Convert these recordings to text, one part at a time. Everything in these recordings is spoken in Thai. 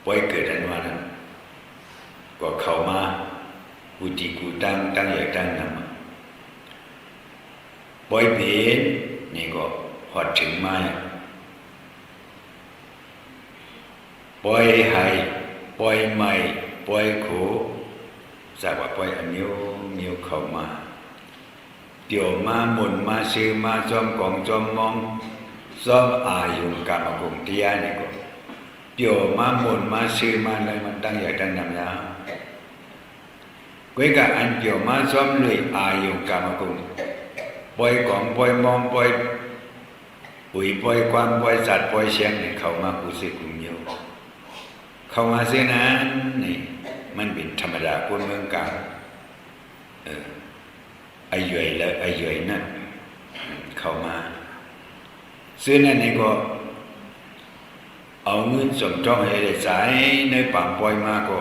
ปล่อยเกิดอันว่านั้นก็เข้ามากุฏิกูตั้งใหญ่ตั้งนำปล่อยเปลี่ยนนี่ก็หอดถึงมาปล่อยให้ปล่อยไม่ปล่อยโขทราบว่าปล่อยอันนิ้วเข้ามาเดี๋ยวมาหมุนมาซื้อมาจอมกองจอมมองซ้อมอายุกรรมกงเตียนี่ก็เดี๋ยวมาหมุนมาซื้อมาเลยมันตั้งใหญ่ตั้งนำยาก้อยกับอันเดี๋ยวมาซ้อมเลยอายุกรรมกงปล่อยกองปล่อยมองปล่อยปุ๋ยปล่อยความปล่อยสัตว์ปล่อยเสียงนี่เข้ามาอุสิกุมโยเข้ามาเสียนั้นนี่มันเป็นธรรมดาคนเมืองกลางอายุยแล้วอายุยนั่นเข้ามาซื้อนั่นนี่ก็เอาเงินสมทองให้ได้ใช้ในป่าปล่อยมาก็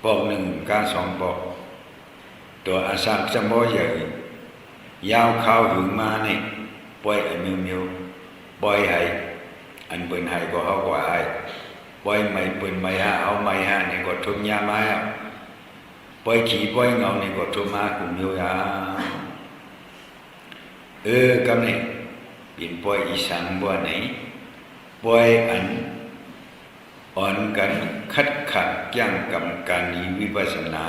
ปอกหนึ่งกาสองปอกตัวอาสาจำบ่ใหญ่ยาวเข้าถึงมานี่ปล่อยอันมิวปล่อยให้อันเปิ้นให้ก็เฮากว่าให้ปล่อยไม่เปิ้นไม่ฮะเอาไม่ฮะนี่ก็ทุนยามาปล่อยขี้ปล่อยเงานี่ก็ทุมากุมโยยากำนี่เป็นปล่อยอีสังบ่ไหนปล่อยอันอ่อนกันคัดขัดย่างกรรมการนี้วิปัสสนา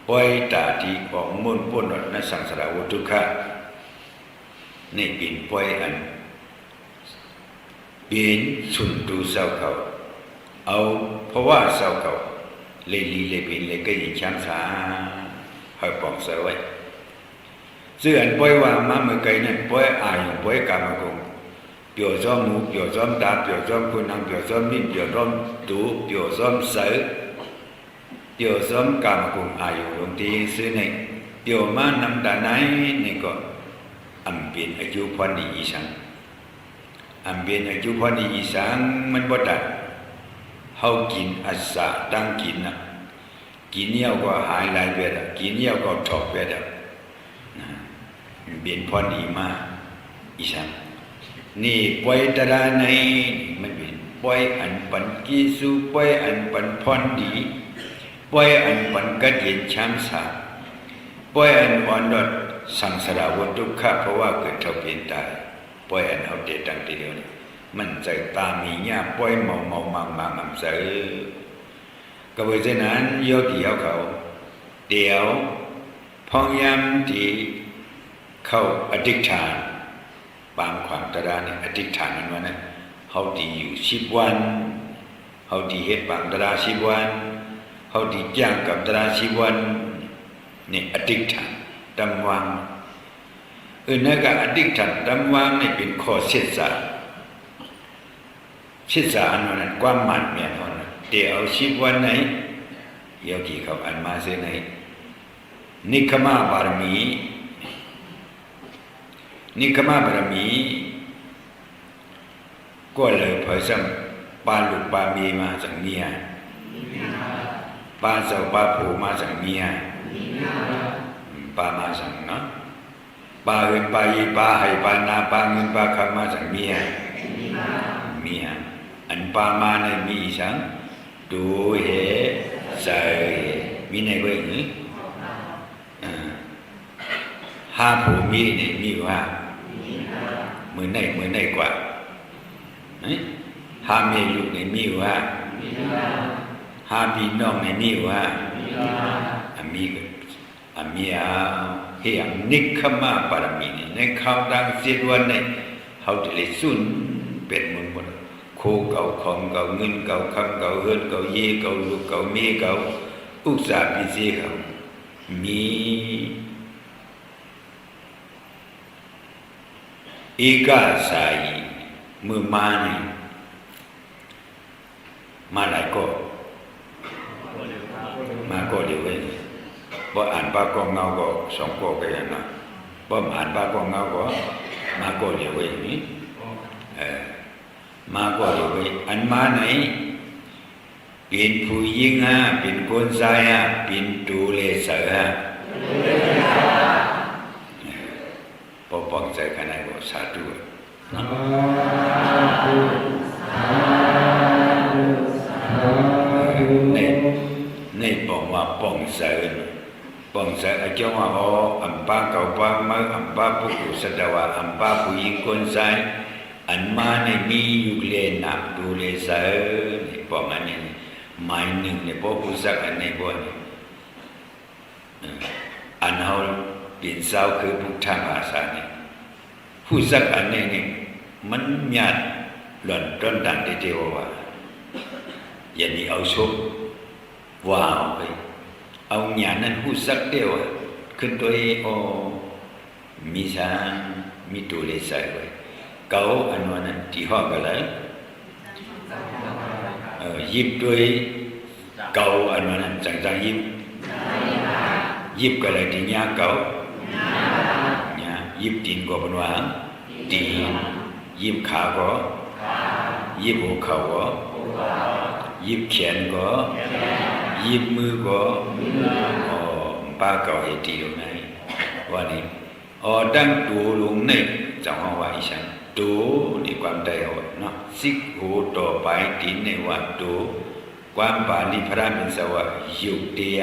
ปล่อยตาทีของมุนพ้นนสังสารวัฏทุกขะนี่เป็นปล่อยอันเป็นสุนตูเศร้าเขาเอาเพราะว่าเศร้าเขาเลยลีเลยเป็นเลยก็ยิงช้ำสาให้ปองเสวยซึ่งอันปล่อยว่ามาเมื่อไกลนั่นปล่อยอายปล่อยกรรมกงเปี่ยวซ้อมหมูเปี่ยวซ้อมตาเปี่ยวซ้อมคุณนังเปี่ยวซ้อมนิ่มเปี่ยวซ้อมตูเปี่ยวซ้อมเสือเปี่ยวซ้อมกรรมกงอายุลงทีซึ่งนี่เปี่ยวมานำตาไหนนี่ก็อันเป็นอายุพอดีอีสังอันเป็นอายุพอดีอีสังมันบ่ได้เฮากินอัศสะตั้งกินน่ะกินเนี่ยก็หายหลายเวลากินเนี่ยก็ถอดเวลาเป็นพอดีมาอีสังนี่ปล่อยตราในมันเป็นปล่อยอันปันกิสุปล่อยอันปันพรดีปล่อยอันปันกัดเย็นช้ำสาปล่อยอันอ่อนดอดสังสารวัฏทุกขะเพราะว่าเกิดเท่าเปลี่ยนตายปล่อยอันเอาเดตังทีเดียวนี่มันใจตามีญาปล่อยเมามังเสือก็เพราะฉะนั้นโยกีเอาเขาเดี๋ยวพองยามที่เข้าอธิษฐานบางความตราเนี่ยอธิษฐานนั้นว่านะเขาดีอยู่10 วันเขาดีเฮ็ดบางตรา10 วันเขาดีจ้างกับตรา10 วันนี่อธิษฐานดำวางนั่นก็อธิษฐานดำวางนี่เป็นข้อเสียสาอันนั้นความหมันเมียเขานะเดี๋ยว10 วันไหนโยกีเขาอันมาเสียไหนนิคมบารมีนิคมบารมีก็เลยเผยซ้ำปาลุกปามีมาจากเมียปาเสาปาผูมาจากเมียปามาจากเนาะปาเงินปายีปาให้ปานาปาเงินปาคำมาจากเมียอันปามาในมีสังดูเหใส่มีในเวงหาผู้มีนี่มีว่ามือในกว่าหาเมลูกนี่มีว่าหาพี่น้องนี่มีว่ามีเฮียงนิคมาปารมีนี่ในข่าวดัง10 วันนี่เขาจะเลยสุนเป็นหมดโคเก่าของเก่าเงินเก่าคำเก่าเฮือนเก่าเย่เก่าลูกเก่าเมียเก่าอุตสาหพิเศษเก่ามีอีกาสายมือมานี่มาหลายก็มาก็เดียวเองบ่อ่านปากกองเงาก็2 ก็ก็อย่างนั้นบ่อ่านปากกองเงาก็มาก็เดียวเองนี่มาก็เดียวเองอันมาไหนเป็นผู้หญิงฮะเป็นคนชายฮะเป็นดูเลเสือฮะพอปังใจกันไหนก็สาธุ ปองสะอจงว่าอ๋ออัมปาเก่าปามาอัมปาปุกุสตวะอัมปาปุยิงคนไซอันมาในมีอยู่เลนับดูเลเสอนี่ปองอันนี้หมายหนึ่งเนี่ยพอผู้สักอันในบ่นี่อันเฮาเปลี่ยนเศร้าคือพุทธภาษานี่ผู้สักอันนี้นี่มันญาติหล่อนต้นดันเดียวว่าอย่ามีเอาชมว้าวไปเอาญาณนั้นผู้สักเดียวขึ้นตัวเองโอมีสางมีตัวเลใส่ไว้เก่าอันนั้นที่ห้องกันเลยยิบด้วยเก่าอันนั้นจังยิบยิบก็เลยที่ญาเก่าญายิบตีนก็เป็นว่าตีนยิบขาก็ยิบหัวเข่าก็ยิบแขนก็ยิบมือก็ป้าเก่าไอ้ตีตรงไหนว่านี่ตั้งตัวลงในจังหวะว่าอีฉันตัวนี่ความได้เอาเนาะสิกหูต่อไปตีนในว่าตัวความปาลิพระมิสวะยุเตีย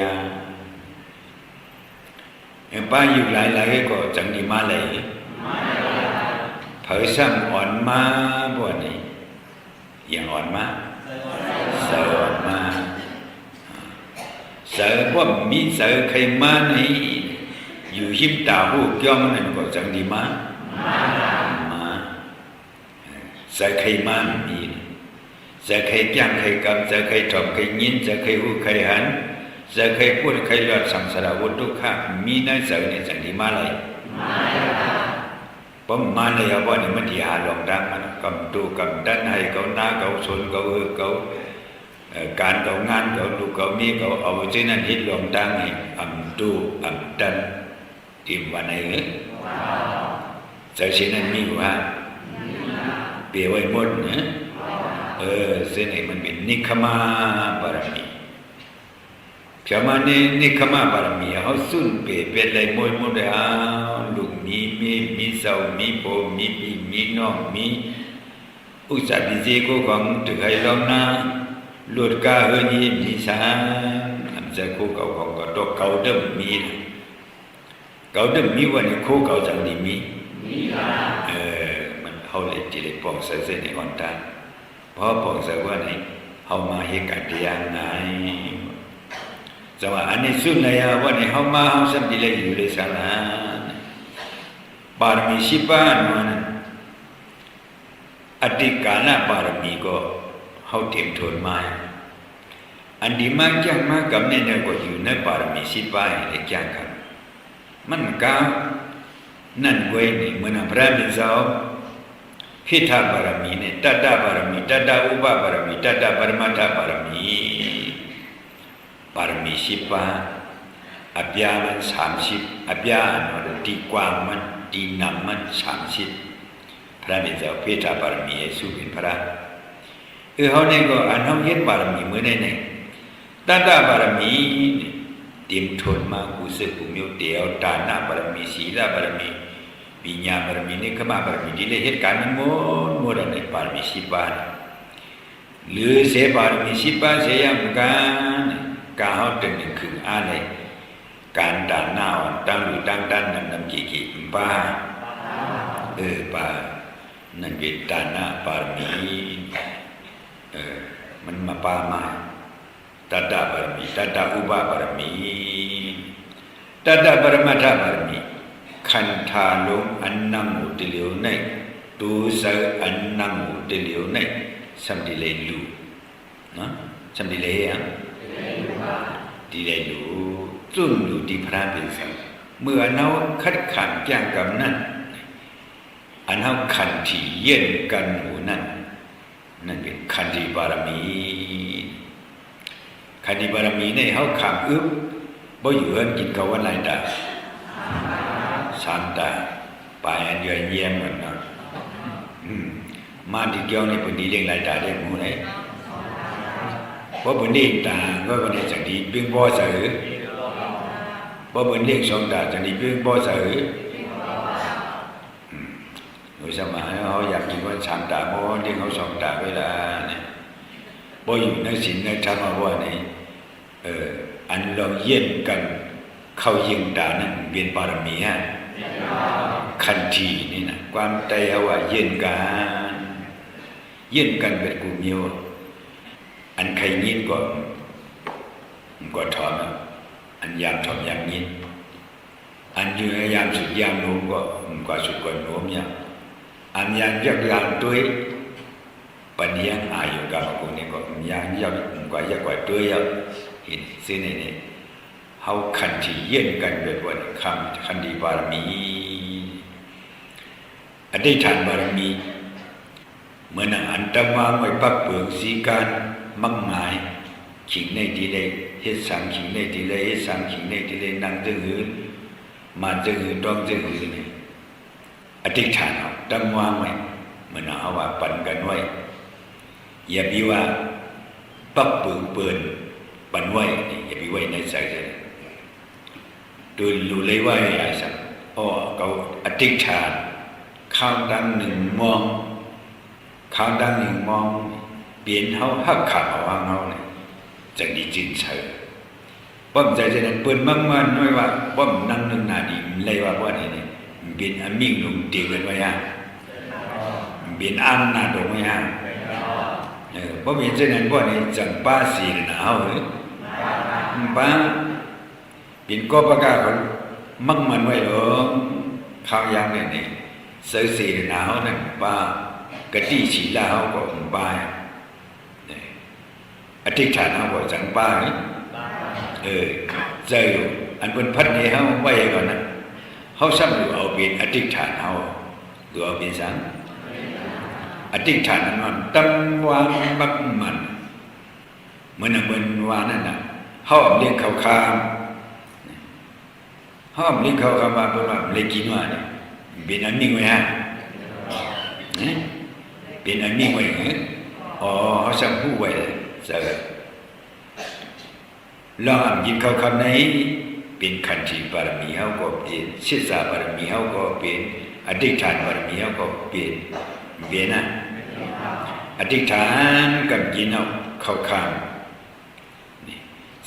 ป้าอยู่หลายๆก็จังดีมาเลยเผยซ้ำอ่อนมาบ่นี่อย่างอ่อนมาเสืออ่อนมาเสือว่ามีเสือใครมานี่อยู่หิมตาหูเกี่ยวมันก็จังดีมาเสือใครมามีเสือใครย่างใครกำเสือใครถมใครยินเสือใครหูใครหันเสือใครพูดใครรอดสังสารวัฏทุกข้ามีนั่นเสือเนี่ยจังดีมาเลยผมมาเลยว่านี่มันที่หาหลงดังมันกำตูกำดันให้เขาหน้าเขาชนเขาเขาการเขางานเขาดูเขามีเขาเอาเช่นนั้นฮิตหลงดังให้อำตูอำดันที่วันไหนเจ้าเช่นนั้นมีว่าเปลี่ยนไว้หมดนะเส้นไหนมันเป็นนิคมาบารมีเพียงมันนิคมาบารมีเขาสุนเปลี่ยนเป็นอะไรหมดเลยลูกมีเสามีโบมีปีมีน้องมีอุตสาหดิโกของถึงให้เราหน้าหลุดกาเฮนี่มีสางอันจะคู่เก่าของก็ตัวเก่าเดิมมีเก่าเดิมมีวันนี้คู่เก่าจังดีมีมันเขาเลยจีเลยปองเส้นในอ่อนตาเพราะปองเสว่าไหนเขามาเหตุการณ์ยังไงจังหวะอันนี้สุดเลยว่าไหนเขามาเขาสัมผัสเลยอยู่เลยสังหารบารมีสิบบ้านมันอดีตกาลบารมีก็เขาเตรียมทนมาอันดีมากจังมากกับเนี่ยก็อยู่ในบารมีสิบบ้านเลยจังครับมันก้าวนั่นเว้ยนี่เหมือนพระบิดาพิธาบารมีเนี่ยตัดดาบารมีตัดดาอุปบารมีตัดดาปรมัตถบารมีบารมีสิบบ้านอัปยามัน30อัปยาอันนั้นตีกว้างมันตีนำมัน30พระบิดาพิธาบารมีสุเป็นพระเขาเนี่ยก็อันเขาเห็นบารมีเหมือนในตัดดาบารมีเตรียมทนมากุศลกุมิวเดียวตานาบารมีศีลบารมีปิญญาบารมีนิคมาบารมีที่เลยเหตุการณ์มันหมดในบารมีสิบบาทหรือเสบารมีสิบบาทเสียงกันการเขาตึงหนึ่งคืออะไรการด่านหน้าตั้งอยู่ตั้งด้านนำกี่ป้าป้านั่นเป็นด่านหน้าบารมีมันมาป้ามาตัดดาบารมีตัดดาอุปบารมีตัดดาปรมัตถบารมีขันธาลงอันนำมุติเลียวในตูเสอันนำมุติเลียวในสัมดิเลลูนะสัมดิเลยังดิเลลูจุนลูที่พระเป็นสังเมื่อเราคัดขันจ้างกับนั้นอันเราขันที่เย็นกันหูนั้นนั่นเป็นขันธิบารมีขันธิบารมีเนี่ยเขาขามอึบบ่อยู่เฮินกินเขาวันไรตาสามตาไปอันเดียวเยี่ยมเหมือนกันมาที่เกี่ยวในพื้นที่เลี้ยงไรตาได้หมู่ไหนเพราะพื้นที่ตาก็วันนี้จังดีเพียงบ่อสือเพราะพื้นที่สองตาจังดีเพียงบ่อสือโดยสมัยเขาอยากกินวันสามตาเพราะที่เขาสองตาเวลาเนี่ยบ่อยู่ในศีลในธรรมะว่านี่อันเราเย็นกัน เข้ายิงด่านั่นเบียนบารมีฮะคันทีนี่นะความใจว่าเย็นกันเป็นกูมีวอันใครยินก็ถอนอันยามถอนยามยินอันยืนยามสุดยามโน้มก็สุดกว่าโน้มเนี่ยอันยามยักยามด้วยปัญญาอายุกับกูนี่ก็ยามยักกว่าด้วยเห็นสิ่งนี้เฮาคันที่เย็นกันเป็นวันคำคันดีบารมีอธิษฐานบารมีเมื่อนั้นอันตวางไว้ปักเปลืองสีการมั่งหมายขิงในที่ใดเฮ็ดสังขิงในที่ใดเฮ็ดสังขิงในที่ใดนั่งจึงหือมาจึงหือต้องจึงหือนี่อธิษฐานเอาตั้งวางไว้เมื่อนั้นเอาว่าปั่นกันไว้อย่าไปว่าปักเปลืองเปิ่นปั่นไว้อย่าไปไว้ในใจเลยดูรู้เลยว่าอะไรสักเขาอธิษฐานข้าวดังหนึ่งมองข้าวดังหนึ่งมองเปลี่ยนเขาหักขาดเอาเขาเนี่ยจะดีจริงเฉยป้อมใจจะนั้นเปิดมั่งมันน้อยว่าป้อมนั่งนึงนาดีเลยว่านี่เปลี่ยนอามิ่งลงเตียกันไว้ฮะเปลี่ยนอ้ามหน้าตรงไว้ฮะป้อมเห็นใจนั้นป้อนี่จังป้าสีหนาวป้าเป็นก็ประกาศมั่งมันไว้หรอข้าวยามเนี่ยเสือสีหนาวนั่นป้ากะตี้ฉีลาเขาก็ป้าอธิษฐานเขาก็จังป้าใจอยู่อันเป็นพัดเนี่ยเขาไว้ก่อนนะเขาซ้ำอยู่เอาเป็นอธิษฐานเขาหรือเอาเป็นสังอธิษฐานนั้นตั้งวางบักมันเหมือนวานั่นน่ะเขาเลี้ยงเขาคามห้ามเลี้ยงเขาคำว่าเป็นว่าเลี้ยงกินว่าเนี่ยเป็นอันนิ่งไว้ฮะเป็นอันนิ่งไว้เขาสั่งผู้ไว้เสร็จแล้วห้ามกินเขาคำไหนเป็นขันธิบารมีเขาก็เป็นศิษย์บารมีเขาก็เป็นอธิษฐานบารมีเขาก็เป็นนะอธิษฐานกับกินเขาคำ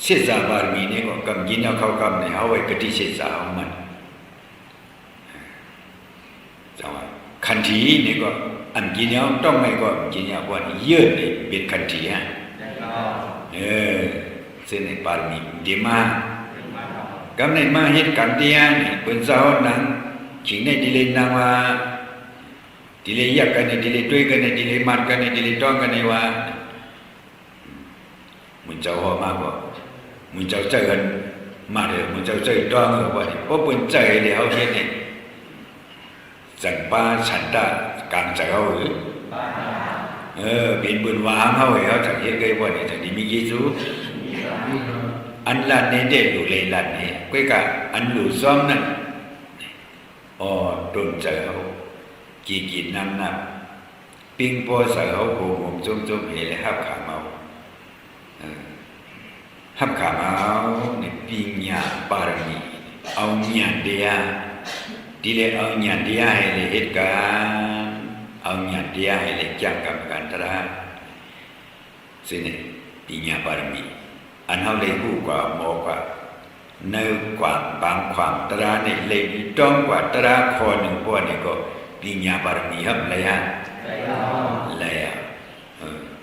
ศิษย์บารมีนี่ก็กำยินเอาเขากำในเอาไว้กติศิษย์ของมันจังว่าขันธีนี่ก็อันกินเอาต้องไม่ก็กินเอาว่าเยอะนี่เป็นขันธีฮะเส้นในบารมีดีมากกำในมาเหตุการณ์ที่นี่เป็นสาวนั้นขิงในดิเลนาวาดิเลยักกันในดิเลด้วยกันในดิเลมัดกันในดิเลต้องกันในว่ามึงเจ้าหัวมากกว่ามึงเจ้าใจกันมาเลยมึงเจ้าใจต้องว่านี่เพราะเป็นใจเลยเขาเห็นนี่จังป้าฉันตากลางใจเขาหรือเป็นบุญวางเขาเขาจากเห็นไงว่านี่จากนี้มียิสูอันลันนี่เด็ดอยู่เลยลันนี่ก็กะอันหลุดซ้อมนั่นต้นใจเขากี่น้ำปิ้งโป้ใส่เขาโหมจมเห็นเลยหับขาเมาหับขาเมาเนี่ยปีญาบารมีเอาญาเดียดีเลยเอาญาเดียให้เลยเหตุการณ์เอาญาเดียให้เลยจังกับการตระสิ่งนี้ปีญาบารมีอันเขาเลยผู้กว่าโมกว่าเนื้อกว่าบางความตระเนี่ยเลยต้องกว่าตระคอหนึ่งพวกนี้ก็ปีญาบารมีครับเลยฮะเลย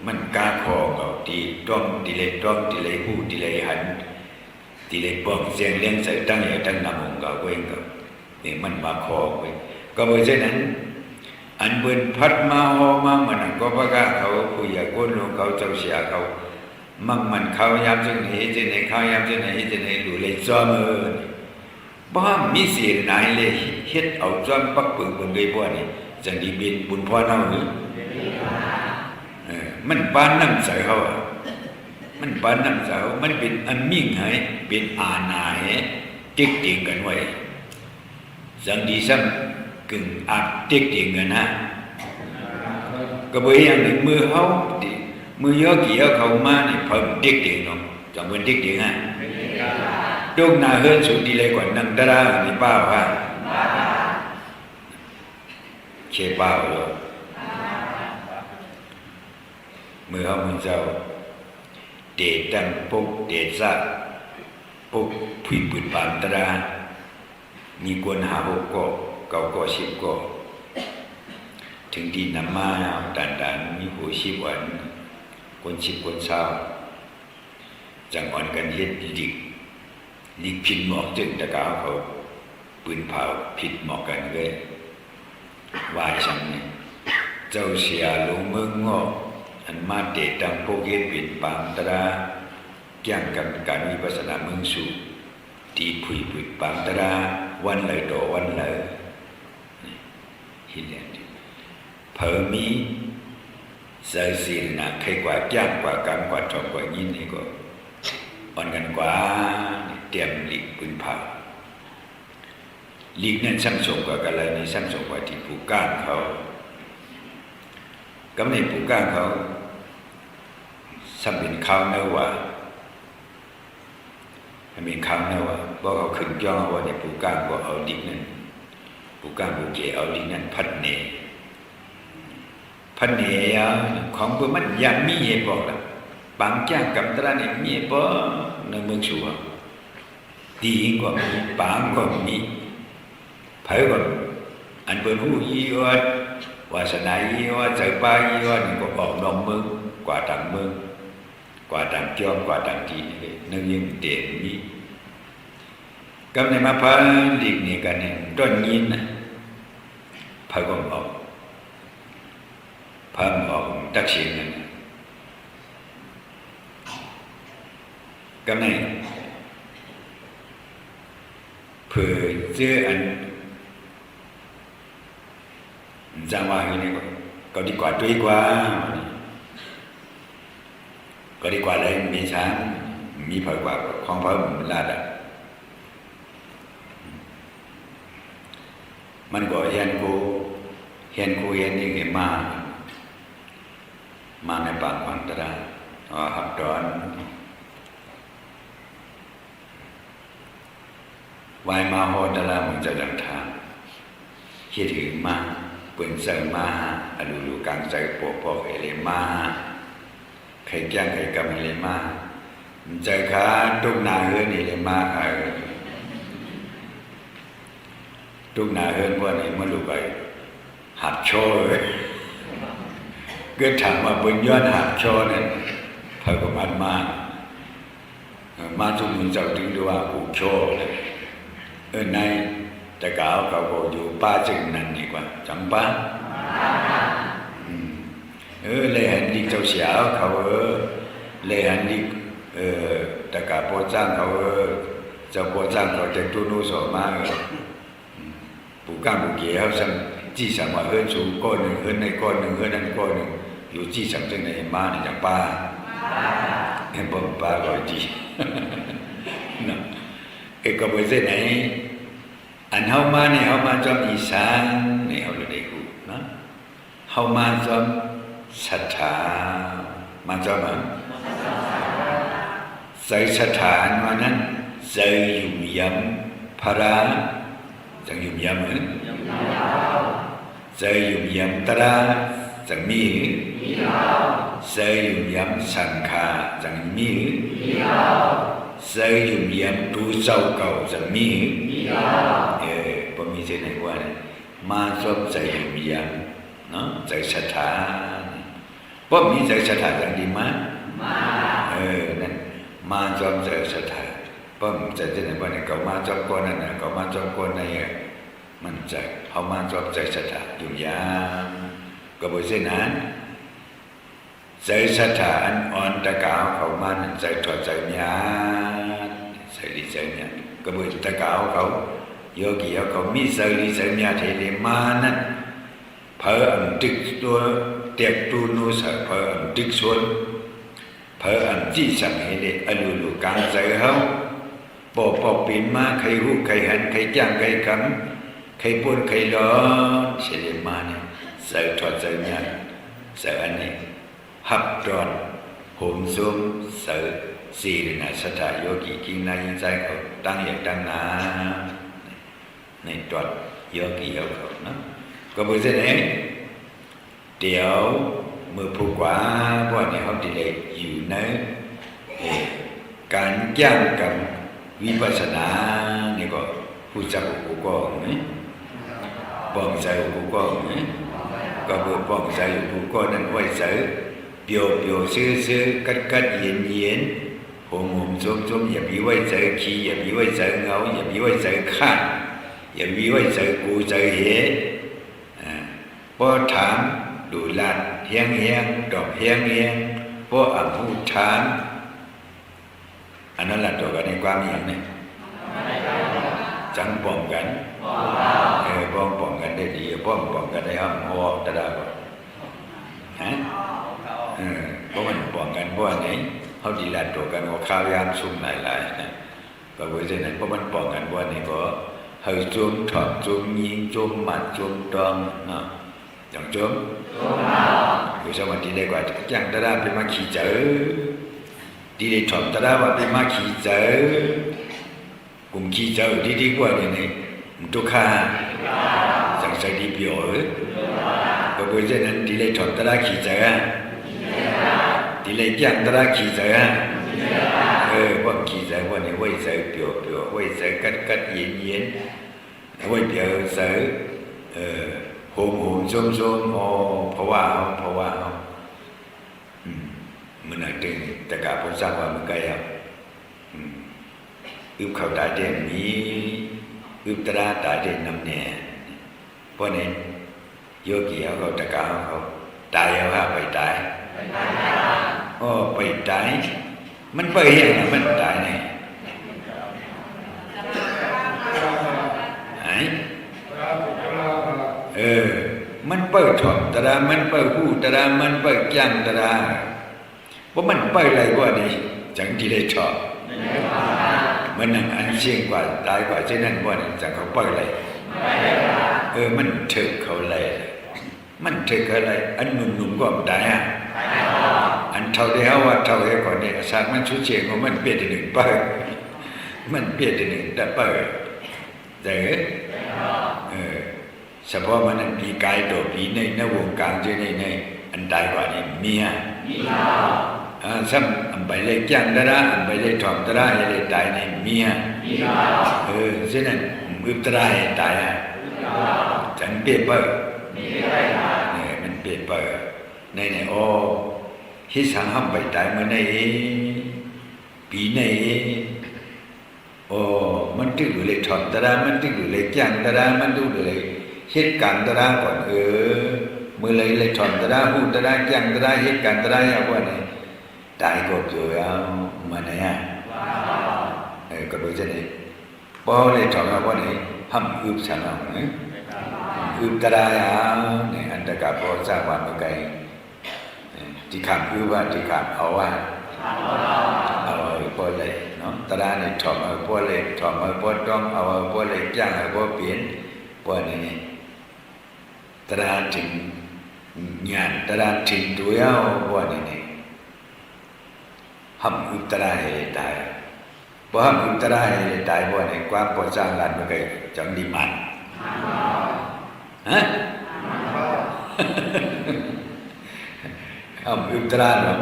มันกาคอกับตีต้องตีเลยต้องตีเลยผู้ตีเลยหันตีเลยปองเสียงเลี้ยงใส่ตั้งอย่างตั้งนำองค์กับเวงกับนี่มันมาคอไปก็เพราะฉะนั้นอันเบิ่นพัดมาหอมามันก็ประกาศเขาผู้ใหญ่ก้นลงเขาเจ้าเสียเขามันเขายามจึงเห็นจึงไหนเขายามจึงไหนจึงไหนดูเลยซ้อมบ้ามีเสียไหนเลยเฮ็ดเอาซ้อมปักปึงบนเลยพวกนี้จังดีบินบุญพ่อเน่าหรือมันปานน้ำใสเขามันปานน้ำใสเขามันเป็นอันมิ่งให้เป็นอาณาให้ติ๊กติงกันไว้จังดีซ้ำกึ่งอาจติ๊กติงกันนะก็เบยอย่างหนึ่งมือเขามือเยอะกี่เขามาเนี่ยเพิ่มติ๊กติงเนาะจังเป็นติ๊กติงฮะดวงนาเฮือนสุดดีเลยกว่านังตระนี่ป้าว่าเชื่อป้าเลยมือเขามือเจ้าเดชตั้งปุ๊บเดชซะ ปุกผุยปืนปานตรามีกวนหาหกก็เก่าก็สิบก็ถึงที่นำมาด่านมีหัวชีบวันคนสิบคนเศร้าจังอ่อนกันเฮ็ดลิกผิดหมอกจึงตะกาวเขาปืนเผาผิดหมอกกันเลยว่าฉันเนี่ยเจ้าเสียลงเมืองงออันมาเตะตังโปเกตปิดปางตราแก่งกันการวิปัสสนาเมืองสู่ที่ผุยปิดปางตราวันเลยต่อวันเลยฮิเลนเพิ่มมีเสียสินนะใครกว่าแก่งกว่ากันกว่าจอมกว่ายินนี่ก็อ่อนกันกว่าเตรียมหลีกปืนเผาหลีกนั้นช่างส่งกว่ากันเลยนี่ช่างส่งกว่าที่ผู้ก้านเขาก็ในผู้ก้านเขาซ้ำเป็นข้าวเนื้อว่ามีข้าวเนื้อว่าเพราะเขาขึ้นย่อว่าในผู้ก้านก็เอาหลีกนั้นผู้ก้านผู้เจเอาหลีกนั้นพัดเนของพวกมันยังมีเหตุบอกละบางจ้างกับตราเนี่ยมีเหตุในเมืองชัวดีกว่ามีบางก็มีเผยก่อนอันเป็นผู้ยีอดวาสนายีอดเจอป้ายีอดก็ออกนอกเมืองกว่าต่างเมืองกว่าต่างจอมกว่าต่างที่นี่นึกยังเด่นมีก็ในมาพาลีกนี่กันเนี่ยต้นยินนะเผยก่อนออกพามออกตักเสียงนั่นก็ในเพื่อเจออันจังหวะนี้ก็ดีกว่าด้วยกว่าก็ดีกว่าเลยมีช้างมีเผยกว่าของเผยลาดมันก็เห็นกูเห็นนี่มาในปางปังตระหับดอนวายมาโหดละมึงจะดังทางคิดถึงมาเปิ่นเสมาอดูกังใจโปเอเลมาใครแจ้งใครกำเอเลมาใจขาตุกนาเฮือนเอเลมาตุกนาเฮือนพวกนี้มันรู้ไปหัดโชยก็ถามว่าบนยอดหักโชเนี่ยพระกมันมาทุกมือเจ้าถึงดูว่ากูโชเลยในแต่กาวเขาก็อยู่ป้าจึงนั่นดีกว่าจังป้าเลยหันดิเจ้าเสียเขาเลยหันดิแต่กาโปจ้างเขาเจ้าโปจ้างเขาจะตุนุสมาผู้ก้าผู้เกี่ยวสังจีสังว่าสูก้อนหนึ่งในก้อนหนึ่งนั่นก้อนหนึ่งอยู่จีสังจึงในมาในจังป้าเห็นบ่ป้าก็จีนะก็ไม่ใช่ไหนอันเฮามาเนี่ยเฮามาจอมอีสานเนี่ยเฮาเลยได้ฮู้นะเฮามาจอมศรัทธามาจอมใส่สถานว่านั้นใจยุ่มยำพระจังยุ่มยำใจยุ่มยำตระจังมีใจยุ่มยำสังขาจังมีใจยุ่มยำดูเจ้าเก่าจังมีพอมีเช่นไหนว่ามาชอบใจยุ่มยำเนาะใจศรัทธาเพราะมีใจศรัทธาจังดีมั้ยนั่นมาชอบใจศรัทธาเพราะใจเช่นไหนว่าเนี่ยเขามาชอบก้อนนั่นน่ะเขามาชอบก้อนนั่นมันใจเขามาชอบใจศรัทธายุ่มยำก็บ่ใช่นั้นใจศรัทธาอันอ่อนตะกาวเขามานั่นใจถอดใจญาใจดีใจญาก็บ่ตะกาวเขาโยกีเขามีใจดีใจญาเทเลมานั่นเพออันติกตัวเตียกตูนูสะเพออันติกส่วนเพออันจี้สังให้ได้อลูกางใจเฮาปอปินมาใครฮู้ใครหันใครจ้างใครคำใครปวนใครร้อนเสเลมานี่ใจถอดใจญาใจอันนี้หับดอนโหมซุมเสือสีนะสถานโยกีกิงนายิงใจเขาตั้งอย่างตั้งนาในตอนโยกีเขาเนาะก็บอกเช่นนี้เดี๋ยวมือผู้กว่าว่าเนี่ยเขาดีเลยอยู่ในการย่างกัน วิปัสสนานี่ก็ผู้จักกูก็นี่ป้องใจกูก็นี่ก็เพื่อป้องใจกูก็นั่นไว้เสือเปียวเปียวซื้อกัดกัดเย็นเย็นโหมจมอย่ามีไว้ใจขี้อย่ามีไว้ใจเงาอย่ามีไว้ใจข้างอย่ามีไว้ใจกูใจเหพอถามดูลาดเฮียงดอกเฮียงพออ่ำผู้ถามอันนั้นละตัวกันในความอย่างนี้จังป้องกันป้องกันได้ดีป้องกันได้ห้ามออกตะดาบ่ฮะเพราะมันป้องกันเพราะไหนเขาดีลาดตัวกันว่าข้าวยามซุ่มหลายๆนะก็เพราะฉะนั้นเพราะมันป้องกันเพราะนี้ก็เฮ้ยจุ่มถอดจุ่มยิงจุ่มหมัดจุ่มตองนะจังจุ่มอยู่สมัยที่ได้กว่าจังตะดาเป็นมาขี่เจอดีได้ถอดตะดาว่าเป็นมาขี่เจอกุมขี่เจอดีกว่านี่ทุกข้าสังใจดีเปียวก็เพราะฉะนั้นดีได้ถอดตะดาขี่เจอดีเลยจังตะดาขี่เจอว่าขี่เจอว่านี่ไว้เจอเปียวไว้เจอกัดเย็นไว้เปียวเจอโหมจมเพราะว่ามันน่ะตึงแต่กะพอสร้างว่ามันไกลอ่ะอึบเข้าตาเด่นมีอึบตราตาเด่นนำแน่เพราะนั้นโยกีเขาตะกะเขาตายเอาไปตายไปตายมันไปเห็นมันตายไงมันเปิดถอดตรามันเปิดหูตรามันเปิดย่างตราเพราะมันเปิดอะไรกว่านี้จังที่ได้ชอบมันนั่งอันเชี่ยงกว่าตายกว่าเช่นนั้นว่าจังเขาเปิดอะไรมันเถิกเขาอะไรมันเถิกอะไรอันหนุ่มก็ตายอันเท่าเดียวว่าเท่าเดียวก่อนเนี่ยสากมันชุดเชียงของมันเปลี่ยนที่หนึ่งเปิดมันเปลี่ยนที่หนึ่งแต่เปิดเฉพาะมันปีกายตัวปีในวงการเจในอันใดกว่านี้เมียซ้ำอันไปเลยจ้างตระอันไปเลยถอมตระให้เลยตายในเมียเช่นนั้นอึบตระให้ตายฉันเปรียบเปอร์เนี่ยมันเปรียบเปอร์ในฮิสังห้ามไปตายมันในปีในมันตึกอยู่เลยถอมตระมันตึกอยู่เลยจ้างตระมันดูเลยเหตุการณ์ตระก่อนมื่อเลยถอนตระหูตระจังตระเหตุการณ์ตระอย่างว่าเนี่ยตายก็เจอเอามาเนี่ยก็โดยเฉพาะพอเลยถอนมาว่าเนี่ยห้ามอึบฉันเอาอึบตระเนี่ยอันตรกับพอสร้างวันเมื่อไงที่ขามอึบว่าที่ขามเอาว่าเอาพอเลยเนาะตระเนี่ยถอนมาพอเลยถอนมาพอต้องเอาพอเลยจ้างเอาพอเปลี่ยนพอเนี่ยตระถึงงานตระถึงตัวเอาพอเนี่ยห้ามอึบตระให้ตายพอห้ามอึบตระให้ตายพอเนี่ยความพอสร้างหลานเมื่อไงจังดีมันฮะห้ามอึบตระหรอ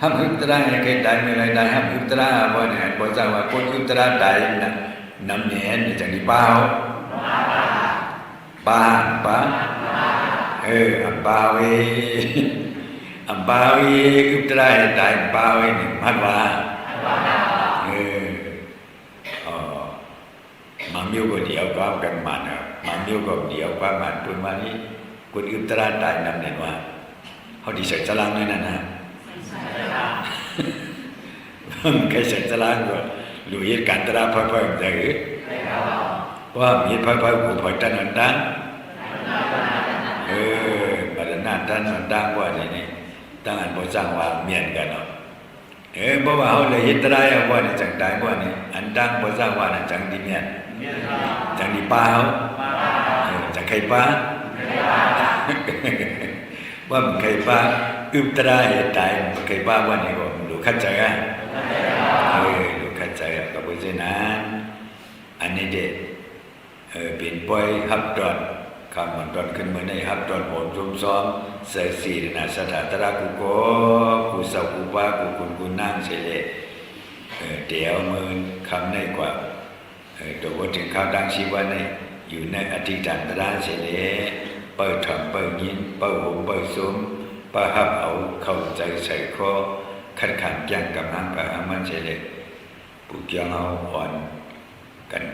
ห้ามอึบตระให้ใครตายไม่ไรตายห้ามอึบตระพอเนี่ยพอสร้างว่าคนอึบตระตายน้ำเนี่ยจังดีเปล่าป้าอัมบาวีอุตรายตายอัมบาวีนี่มัดว่ามามิวก็เดียวก็กันมันมามิวก็เดียวก็มันปุ่นมานี่คนอุตรายตายนั่นเนี่ยว่าเขาดีใส่สลางเลยนะใครใส่สลางก็รู้เหตุการณ์ตราพอยๆแต่ว่ามีพอยๆกูพอยตันนันดังบัดนั้นท่านมันดังว่านี่ตั้งอันบ่สร้างว่าเมียนกันเนาะบ่ว่าเฮาเลยเฮ็ดตรายว่านี่จังตายว่านี่อันดังบ่สร้างว่านั่นจังดีเมียนจังดีป้าเฮาจังไข่ป้าว่ามันไข่ป้าอึบตรายตายไข่ป้าว่านี่ก็รู้เข้าใจอ่ะรู้เข้าใจก็บ่ใช่นั้นอันนี้เด็ดเป็นปล่อยฮับดอนคำมันตอนขึ้นมาในฮับตอนโหมจุ่มซ้อมเสสีนาสถาตระกุโกกุสากุปากุคุณกุนั่งเฉล เดี๋ยวมือคำในกว่าตัวว่าถึงข้าวดังชีวันในอยู่ในอธิษฐานร้านเสร็จแล้วเปิดทำเปิดยินเปิดหุมเปิดซุ้มเปิดหับเอาเข้าใจใส่คอขัดขันยังกำลังกับอามันเสร็จปุกยังเอาอ่อนกัน